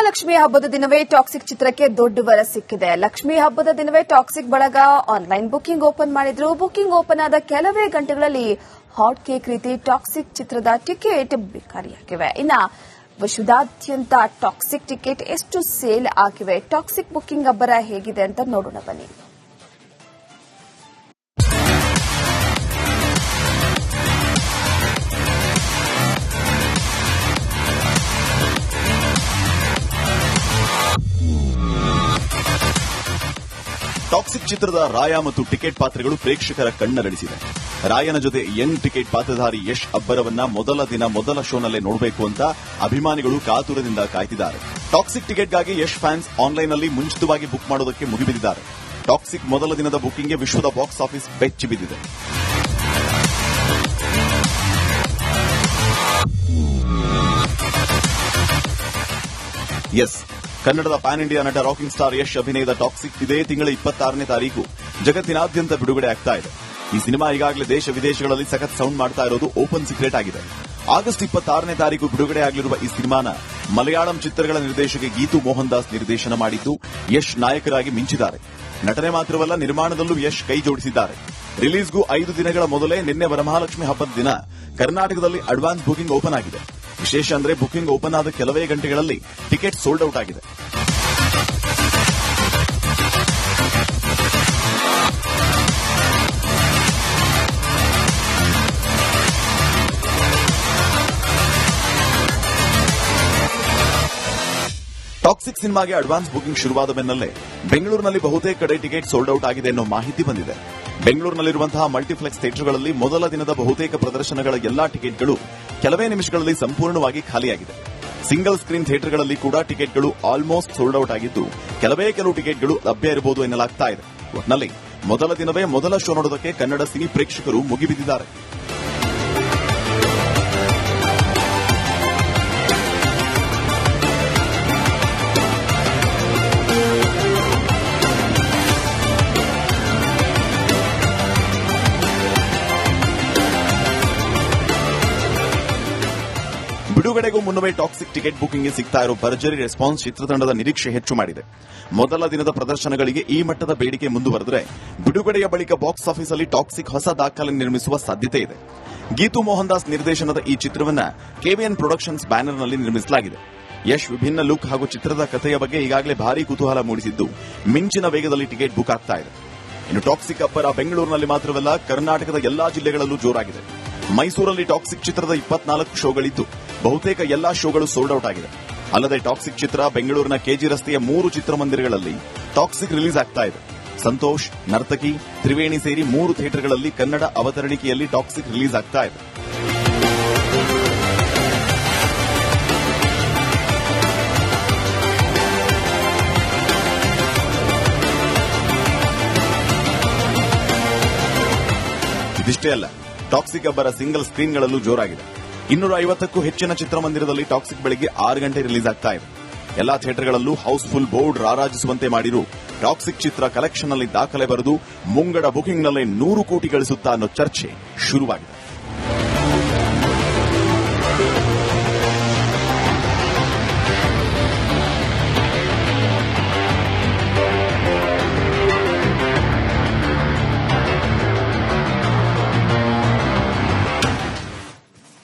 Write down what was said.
ವರಮಹಾಲಕ್ಷ್ಮಿ ಹಬ್ಬದ ದಿನವೇ ಟಾಕ್ಸಿಕ್ ಚಿತ್ರಕ್ಕೆ ದೊಡ್ಡ ವರ ಸಿಕ್ಕಿದೆ. ಲಕ್ಷ್ಮಿ ಹಬ್ಬದ ದಿನವೇ ಟಾಕ್ಸಿಕ್ ಬಳಗ ಆನ್ಲೈನ್ ಬುಕಿಂಗ್ ಓಪನ್ ಮಾಡಿದ್ರು. ಬುಕಿಂಗ್ ಓಪನ್ ಆದ ಕೆಲವೇ ಗಂಟೆಗಳಲ್ಲಿ ಹಾಟ್ ಕೇಕ್ ರೀತಿ ಟಾಕ್ಸಿಕ್ ಚಿತ್ರದ ಟಿಕೆಟ್ ಬಿಕಾರಿಯಾಗಿವೆ. ಇನ್ನು ವಿಶ್ವದಾದ್ಯಂತ ಟಾಕ್ಸಿಕ್ ಟಿಕೆಟ್ ಎಷ್ಟು ಸೇಲ್ ಆಗಿವೆ, ಟಾಕ್ಸಿಕ್ ಬುಕಿಂಗ್ ಅಬ್ಬರ ಹೇಗಿದೆ ಅಂತ ನೋಡೋಣ ಬನ್ನಿ. ಟಾಕ್ಸಿಕ್ ಚಿತ್ರದ ರಾಯ ಮತ್ತು ಟಿಕೆಟ್ ಪಾತ್ರಗಳು ಪ್ರೇಕ್ಷಕರ ಕಣ್ಣರಳಿಸಿದೆ. ರಾಯನ ಜೊತೆ ಯಂಗ್ ಟಿಕೆಟ್ ಪಾತ್ರಧಾರಿ ಯಶ್ ಅಬ್ಬರವನ್ನ ಮೊದಲ ದಿನ ಮೊದಲ ಶೋನಲ್ಲೇ ನೋಡಬೇಕು ಅಂತ ಅಭಿಮಾನಿಗಳು ಕಾತುರದಿಂದ ಕಾಯ್ತಿದ್ದಾರೆ. ಟಾಕ್ಸಿಕ್ ಟಿಕೆಟ್ಗಾಗಿ ಯಶ್ ಫ್ಯಾನ್ಸ್ ಆನ್ಲೈನ್ನಲ್ಲಿ ಮುಂಚಿತವಾಗಿ ಬುಕ್ ಮಾಡೋದಕ್ಕೆ ಮುಗಿಬಿದ್ದಿದ್ದಾರೆ. ಟಾಕ್ಸಿಕ್ ಮೊದಲ ದಿನದ ಬುಕಿಂಗ್ಗೆ ವಿಶ್ವದ ಬಾಕ್ಸ್ ಆಫೀಸ್ ಬೆಚ್ಚಿ ಬಿದ್ದಿದೆ. ಕನ್ನಡದ ಪ್ಯಾನ್ ಇಂಡಿಯಾ ನಟ ರಾಕಿಂಗ್ ಸ್ಟಾರ್ ಯಶ್ ಅಭಿನಯದ ಟಾಕ್ಸಿಕ್ ಇದೇ ತಿಂಗಳ 26ನೇ ತಾರೀಕು ಜಗತ್ತಿನಾದ್ಯಂತ ಬಿಡುಗಡೆ ಆಗ್ತಾ ಇದೆ. ಈ ಸಿನಿಮಾ ಈಗಾಗಲೇ ದೇಶ ವಿದೇಶಗಳಲ್ಲಿ ಸಖತ್ ಸೌಂಡ್ ಮಾಡ್ತಾ ಇರೋದು ಓಪನ್ ಸೀಕ್ರೆಟ್ ಆಗಿದೆ. ಆಗಸ್ಟ್ 26ನೇ ತಾರೀಕು ಬಿಡುಗಡೆ ಆಗಲಿರುವ ಈ ಸಿನಿಮಾನ ಮಲಯಾಳಂ ಚಿತ್ರಗಳ ನಿರ್ದೇಶಕ ಗೀತು ಮೋಹನ್ ದಾಸ್ ನಿರ್ದೇಶನ ಮಾಡಿದ್ದು, ಯಶ್ ನಾಯಕರಾಗಿ ಮಿಂಚಿದ್ದಾರೆ. ನಟನೆ ಮಾತ್ರವಲ್ಲ, ನಿರ್ಮಾಣದಲ್ಲೂ ಯಶ್ ಕೈ ಜೋಡಿಸಿದ್ದಾರೆ. ರಿಲೀಸ್ಗೂ 5 ದಿನಗಳ ಮೊದಲೇ ನಿನ್ನೆ ವರಮಹಾಲಕ್ಷ್ಮಿ ಹಬ್ಬದ ದಿನ ಕರ್ನಾಟಕದಲ್ಲಿ ಅಡ್ವಾನ್ಸ್ ಬುಕಿಂಗ್ ಓಪನ್ ಆಗಿದೆ. ವಿಶೇಷ ಅಂದ್ರೆ ಬುಕಿಂಗ್ ಓಪನ್ ಆದ ಕೆಲವೇ ಗಂಟೆಗಳಲ್ಲಿ ಟಿಕೆಟ್ ಸೋಲ್ಡ್ ಔಟ್ ಆಗಿದೆ. ಟಾಕ್ಸಿಕ್ ಸಿನಿಮಾಗೆ ಅಡ್ವಾನ್ಸ್ ಬುಕಿಂಗ್ ಶುರುವಾದ ಬೆನ್ನಲ್ಲೇ ಬೆಂಗಳೂರಿನಲ್ಲಿ ಬಹುತೇಕ ಕಡೆ ಟಿಕೆಟ್ ಸೋಲ್ಡ್ ಔಟ್ ಆಗಿದೆ ಅನ್ನೋ ಮಾಹಿತಿ ಬಂದಿದೆ. ಬೆಂಗಳೂರಿನಲ್ಲಿರುವಂತಹ ಮಲ್ಟಿಪ್ಲೆಕ್ಸ್ ಥಿಯೇಟರ್ಗಳಲ್ಲಿ ಮೊದಲ ದಿನದ ಬಹುತೇಕ ಪ್ರದರ್ಶನಗಳ ಎಲ್ಲಾ ಟಿಕೆಟ್ಗಳು ಕೆಲವೇ ನಿಮಿಷಗಳಲ್ಲಿ ಸಂಪೂರ್ಣವಾಗಿ ಖಾಲಿಯಾಗಿದೆ. ಸಿಂಗಲ್ ಸ್ಕ್ರೀನ್ ಥಿಯೇಟರ್ಗಳಲ್ಲಿ ಕೂಡ ಟಿಕೆಟ್ಗಳು ಆಲ್ಮೋಸ್ಟ್ ಸೋಲ್ಡ್ ಔಟ್ ಆಗಿದ್ದು, ಕೆಲವು ಟಿಕೆಟ್ಗಳು ಲಭ್ಯ ಇರಬಹುದು ಎನ್ನಲಾಗ್ತಾ ಇದೆ. ಒಟ್ನಲ್ಲಿ ಮೊದಲ ದಿನವೇ ಮೊದಲ ಶೋ ನೋಡೋದಕ್ಕೆ ಕನ್ನಡ ಸಿನಿ ಪ್ರೇಕ್ಷಕರು ಮುಗಿಬಿದ್ದಿದ್ದಾರೆ. ಬಿಡುಗಡೆಗೂ ಮುನ್ನವೇ ಟಾಕ್ಸಿಕ್ ಟಿಕೆಟ್ ಬುಕಿಂಗ್ಗೆ ಸಿಗ್ತಾ ಇರೋ ಭರ್ಜರಿ ರೆಸ್ಪಾನ್ಸ್ ಚಿತ್ರತಂಡದ ನಿರೀಕ್ಷೆ ಹೆಚ್ಚು ಮಾಡಿದೆ. ಮೊದಲ ದಿನದ ಪ್ರದರ್ಶನಗಳಿಗೆ ಈ ಮಟ್ಟದ ಬೇಡಿಕೆ ಮುಂದುವರೆದರೆ ಬಿಡುಗಡೆಯ ಬಳಿಕ ಬಾಕ್ಸ್ ಆಫೀಸಲ್ಲಿ ಟಾಕ್ಸಿಕ್ ಹೊಸ ದಾಖಲೆ ನಿರ್ಮಿಸುವ ಸಾಧ್ಯತೆ ಇದೆ. ಗೀತು ಮೋಹನ್ ದಾಸ್ ನಿರ್ದೇಶನದ ಈ ಚಿತ್ರವನ್ನ ಕೆವಿಎನ್ ಪ್ರೊಡಕ್ಷನ್ಸ್ ಬ್ಯಾನರ್ನಲ್ಲಿ ನಿರ್ಮಿಸಲಾಗಿದೆ. ಯಶ್ ವಿಭಿನ್ನ ಲುಕ್ ಹಾಗೂ ಚಿತ್ರದ ಕಥೆಯ ಬಗ್ಗೆ ಈಗಾಗಲೇ ಭಾರೀ ಕುತೂಹಲ ಮೂಡಿಸಿದ್ದು, ಮಿಂಚಿನ ವೇಗದಲ್ಲಿ ಟಿಕೆಟ್ ಬುಕ್ ಆಗ್ತಾ ಇದೆ. ಇನ್ನು ಟಾಕ್ಸಿಕ್ ಅಬ್ಬರ ಬೆಂಗಳೂರಿನಲ್ಲಿ ಮಾತ್ರವಲ್ಲ, ಕರ್ನಾಟಕದ ಎಲ್ಲಾ ಜಿಲ್ಲೆಗಳಲ್ಲೂ ಜೋರಾಗಿದೆ. ಮೈಸೂರಲ್ಲಿ ಟಾಕ್ಸಿಕ್ ಚಿತ್ರದ 24 ಶೋಗಳಿದ್ದು, ಬಹುತೇಕ ಎಲ್ಲಾ ಶೋಗಳು ಸೋಲ್ಡ್ ಔಟ್ ಆಗಿದೆ. ಅಲ್ಲದೆ ಟಾಕ್ಸಿಕ್ ಚಿತ್ರ ಬೆಂಗಳೂರಿನ ಕೆಜಿ ರಸ್ತೆಯ 3 ಚಿತ್ರಮಂದಿರಗಳಲ್ಲಿ ಟಾಕ್ಸಿಕ್ ರಿಲೀಸ್ ಆಗ್ತಾ ಇದೆ. ಸಂತೋಷ್, ನರ್ತಕಿ, ತ್ರಿವೇಣಿ ಸೇರಿ 3 ಥಿಯೇಟರ್ಗಳಲ್ಲಿ ಕನ್ನಡ ಅವತರಣಿಕೆಯಲ್ಲಿ ಟಾಕ್ಸಿಕ್ ರಿಲೀಸ್ ಆಗ್ತಾ ಇದೆ. ಇದಿಷ್ಟೇ ಅಲ್ಲ, ಟಾಕ್ಸಿಕ್ ಅಬ್ಬರ ಸಿಂಗಲ್ ಸ್ಕ್ರೀನ್ಗಳಲ್ಲೂ ಜೋರಾಗಿದೆ. 250ಕ್ಕೂ ಹೆಚ್ಚಿನ ಚಿತ್ರಮಂದಿರದಲ್ಲಿ ಟಾಕ್ಸಿಕ್ ಬೆಳಗ್ಗೆ 6 ಗಂಟೆ ರಿಲೀಸ್ ಆಗ್ತಾ ಇದೆ. ಎಲ್ಲಾ ಥಿಯೇಟರ್ಗಳಲ್ಲೂ ಹೌಸ್ಫುಲ್ ಬೋರ್ಡ್ ರಾರಾಜಿಸುವಂತೆ ಮಾಡಿರು ಟಾಕ್ಸಿಕ್ ಚಿತ್ರ ಕಲೆಕ್ಷನ್ನಲ್ಲಿ ದಾಖಲೆ ಬರೆದು ಮುಂಗಡ ಬುಕಿಂಗ್ನಲ್ಲೇ 100 ಕೋಟಿ ಗಳಿಸುತ್ತಾ ಅನ್ನೋ ಚರ್ಚೆ ಶುರುವಾಗಿದೆ.